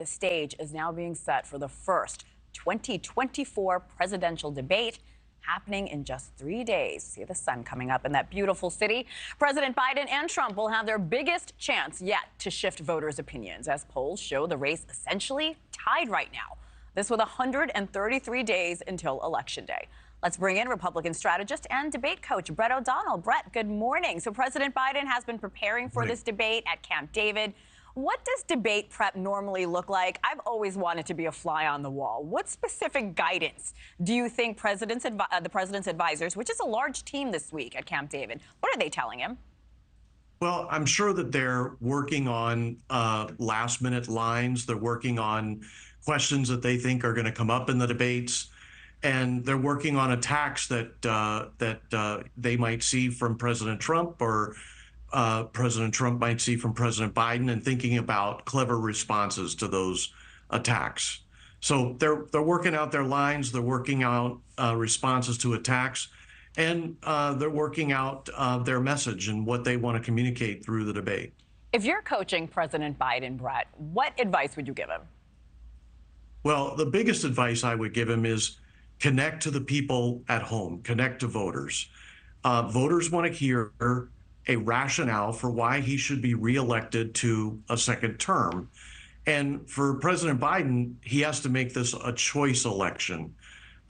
The stage is now being set for the first 2024 presidential debate happening in just 3 days. See the sun coming up in that beautiful city. President Biden and Trump will have their biggest chance yet to shift voters' opinions, as polls show the race essentially tied right now. This with 133 days until Election Day. Let's bring in Republican strategist and debate coach Brett O'Donnell. Brett, good morning. So President Biden has been preparing for this debate at Camp David. What does debate prep normally look like? I've always wanted to be a fly on the wall. What specific guidance do you think the president's advisors, which is a large team this week at Camp David, what are they telling him? Well, I'm sure that they're working on last-minute lines. They're working on questions that they think are going to come up in the debates, and they're working on attacks that they might see from President Trump or President Trump might see from President Biden, and thinking about clever responses to those attacks. So they're working out their lines, they're working out responses to attacks, and they're working out their message and what they want to communicate through the debate. If you're coaching President Biden, Brett, what advice would you give him? Well, the biggest advice I would give him is connect to the people at home, connect to voters. Voters want to hear a rationale for why he should be reelected to a second term. And for President Biden, he has to make this a choice election.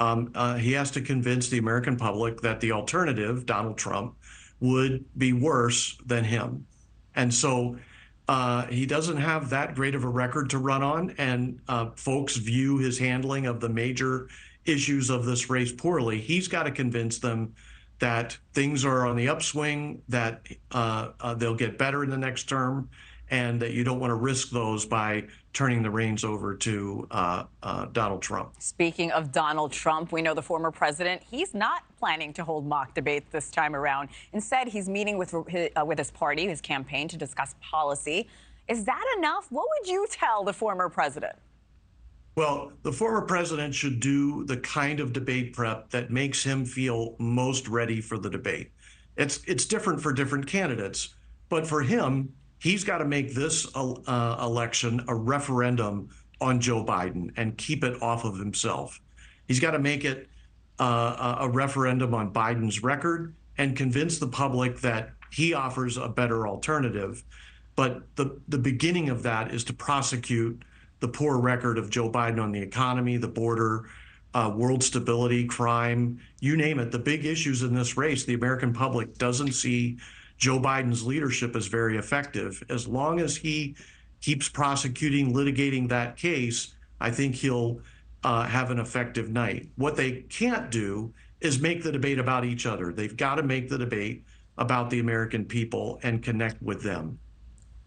He has to convince the American public that the alternative, Donald Trump, would be worse than him. And so he doesn't have that great of a record to run on, and folks view his handling of the major issues of this race poorly. He's got to convince them that things are on the upswing, that they'll get better in the next term, and that you don't want to risk those by turning the reins over to Donald Trump. Speaking of Donald Trump, we know the former president, he's not planning to hold mock debates this time around. Instead, he's meeting with his party, his campaign, to discuss policy. Is that enough? What would you tell the former president? Well, the former president should do the kind of debate prep that makes him feel most ready for the debate. It's different for different candidates, but for him, he's got to make this election a referendum on Joe Biden and keep it off of himself. He's got to make it a referendum on Biden's record and convince the public that he offers a better alternative. But the beginning of that is to prosecute the poor record of Joe Biden on the economy, the border, world stability, crime, you name it. The big issues in this race, the American public doesn't see Joe Biden's leadership as very effective. As long as he keeps prosecuting, litigating that case, I think he'll have an effective night. What they can't do is make the debate about each other. They've got to make the debate about the American people and connect with them.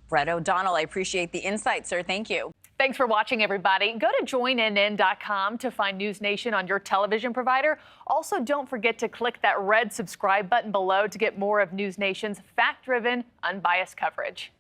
Brett O'Donnell, I appreciate the insight, sir. Thank you. Thanks for watching, everybody. Go to joinnn.com to find NewsNation on your television provider. Also, don't forget to click that red subscribe button below to get more of NewsNation's fact-driven, unbiased coverage.